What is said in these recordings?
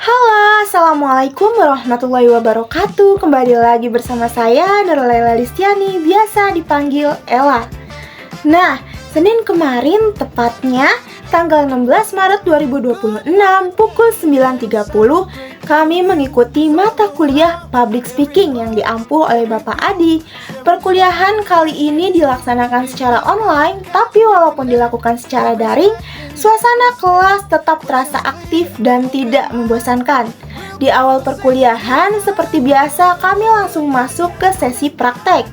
Halo, Assalamualaikum warahmatullahi wabarakatuh. Kembali lagi bersama saya, Nurlaila Listiani, biasa dipanggil Ella. Nah, Senin kemarin, tepatnya tanggal 16 Maret 2026 pukul 9.30, kami mengikuti mata kuliah Public Speaking yang diampuh oleh Bapak Adi. Perkuliahan kali ini dilaksanakan secara online, tapi walaupun dilakukan secara daring, suasana kelas tetap terasa aktif dan tidak membosankan. Di awal perkuliahan, seperti biasa, kami langsung masuk ke sesi praktek.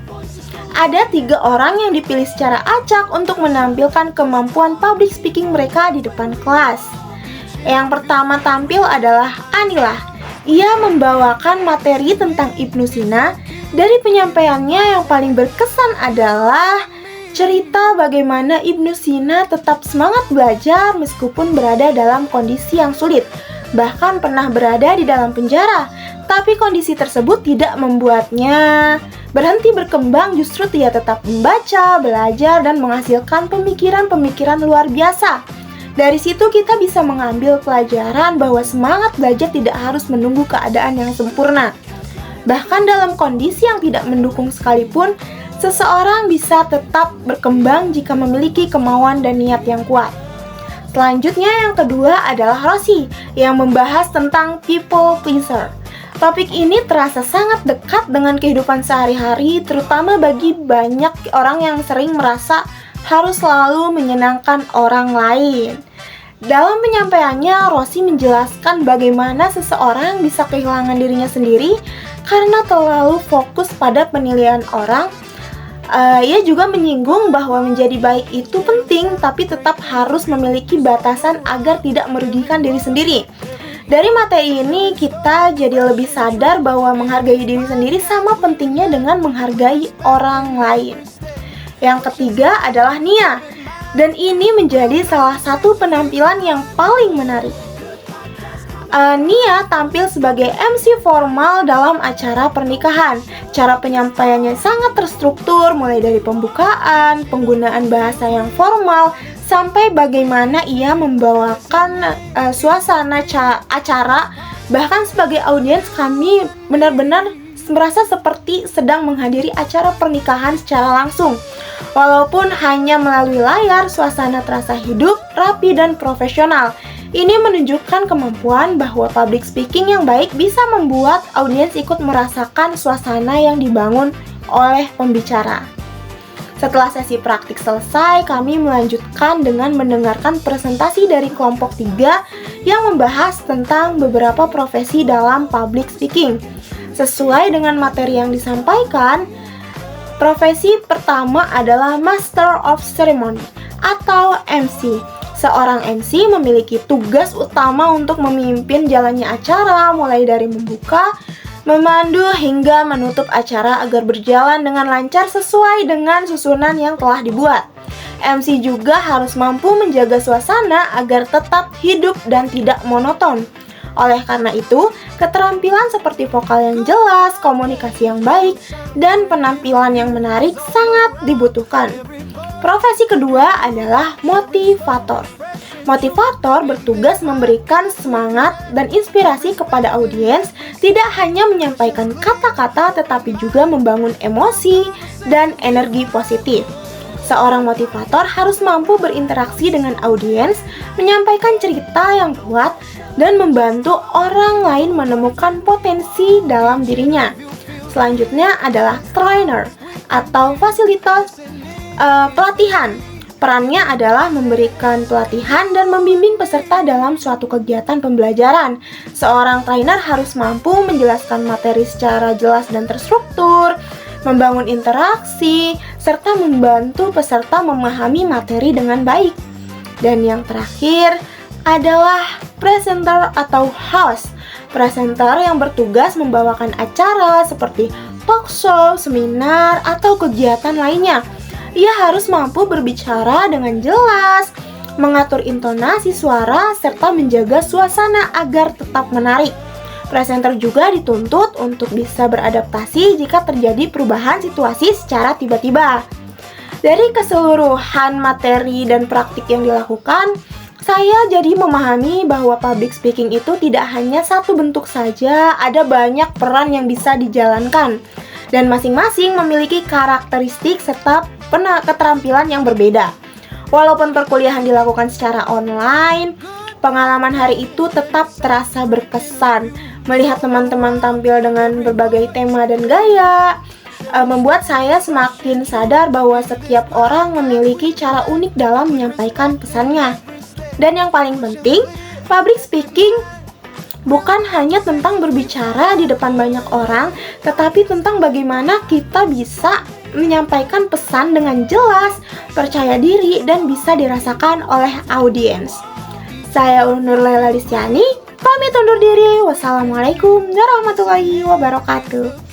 Ada 3 orang yang dipilih secara acak untuk menampilkan kemampuan public speaking mereka di depan kelas. Yang pertama tampil adalah Anila. Ia membawakan materi tentang Ibnu Sina. Dari penyampaiannya yang paling berkesan adalah cerita bagaimana Ibnu Sina tetap semangat belajar meskipun berada dalam kondisi yang sulit. Bahkan pernah berada di dalam penjara, tapi kondisi tersebut tidak membuatnya berhenti berkembang, justru dia tetap membaca, belajar, dan menghasilkan pemikiran-pemikiran luar biasa. Dari situ kita bisa mengambil pelajaran bahwa semangat belajar tidak harus menunggu keadaan yang sempurna. Bahkan dalam kondisi yang tidak mendukung sekalipun, seseorang bisa tetap berkembang jika memiliki kemauan dan niat yang kuat. Selanjutnya yang kedua adalah Rosi yang membahas tentang people pleaser. Topik ini terasa sangat dekat dengan kehidupan sehari-hari, terutama bagi banyak orang yang sering merasa harus selalu menyenangkan orang lain. Dalam penyampaiannya, Rosi menjelaskan bagaimana seseorang bisa kehilangan dirinya sendiri karena terlalu fokus pada penilaian orang. Ia juga menyinggung bahwa menjadi baik itu penting, tapi tetap harus memiliki batasan agar tidak merugikan diri sendiri. Dari materi ini, kita jadi lebih sadar bahwa menghargai diri sendiri sama pentingnya dengan menghargai orang lain. Yang ketiga adalah Nia, dan ini menjadi salah satu penampilan yang paling menarik. Nia tampil sebagai MC formal dalam acara pernikahan. Cara penyampaiannya sangat terstruktur, mulai dari pembukaan, penggunaan bahasa yang formal, sampai bagaimana ia membawakan suasana acara. Bahkan sebagai audiens kami benar-benar merasa seperti sedang menghadiri acara pernikahan secara langsung. Walaupun hanya melalui layar, suasana terasa hidup, rapi, dan profesional. Ini menunjukkan kemampuan bahwa public speaking yang baik bisa membuat audiens ikut merasakan suasana yang dibangun oleh pembicara. Setelah sesi praktik selesai, kami melanjutkan dengan mendengarkan presentasi dari kelompok 3 yang membahas tentang beberapa profesi dalam public speaking. Sesuai dengan materi yang disampaikan, profesi pertama adalah Master of Ceremony atau MC. Seorang MC memiliki tugas utama untuk memimpin jalannya acara, mulai dari membuka, memandu, hingga menutup acara agar berjalan dengan lancar sesuai dengan susunan yang telah dibuat. MC juga harus mampu menjaga suasana agar tetap hidup dan tidak monoton. Oleh karena itu, keterampilan seperti vokal yang jelas, komunikasi yang baik, dan penampilan yang menarik sangat dibutuhkan. Profesi kedua adalah motivator. Motivator bertugas memberikan semangat dan inspirasi kepada audiens, tidak hanya menyampaikan kata-kata tetapi juga membangun emosi dan energi positif. Seorang motivator harus mampu berinteraksi dengan audiens, menyampaikan cerita yang kuat, dan membantu orang lain menemukan potensi dalam dirinya. Selanjutnya adalah trainer atau fasilitas pelatihan. Perannya adalah memberikan pelatihan dan membimbing peserta dalam suatu kegiatan pembelajaran. Seorang trainer harus mampu menjelaskan materi secara jelas dan terstruktur, membangun interaksi, serta membantu peserta memahami materi dengan baik. Dan yang terakhir adalah presenter atau host. Presenter yang bertugas membawakan acara seperti talk show, seminar, atau kegiatan lainnya. Ia harus mampu berbicara dengan jelas, mengatur intonasi suara, serta menjaga suasana agar tetap menarik. Presenter juga dituntut untuk bisa beradaptasi jika terjadi perubahan situasi secara tiba-tiba. Dari keseluruhan materi dan praktik yang dilakukan, Saya jadi memahami bahwa public speaking itu tidak hanya satu bentuk saja, ada banyak peran yang bisa dijalankan. Dan masing-masing memiliki karakteristik serta keterampilan yang berbeda. Walaupun perkuliahan dilakukan secara online, pengalaman hari itu tetap terasa berkesan. Melihat teman-teman tampil dengan berbagai tema dan gaya, membuat saya semakin sadar bahwa setiap orang memiliki cara unik dalam menyampaikan pesannya. Dan yang paling penting, public speaking bukan hanya tentang berbicara di depan banyak orang, tetapi tentang bagaimana kita bisa menyampaikan pesan dengan jelas, percaya diri, dan bisa dirasakan oleh audiens. Saya Nur Laila Listiani, pamit undur diri. Wassalamualaikum warahmatullahi wabarakatuh.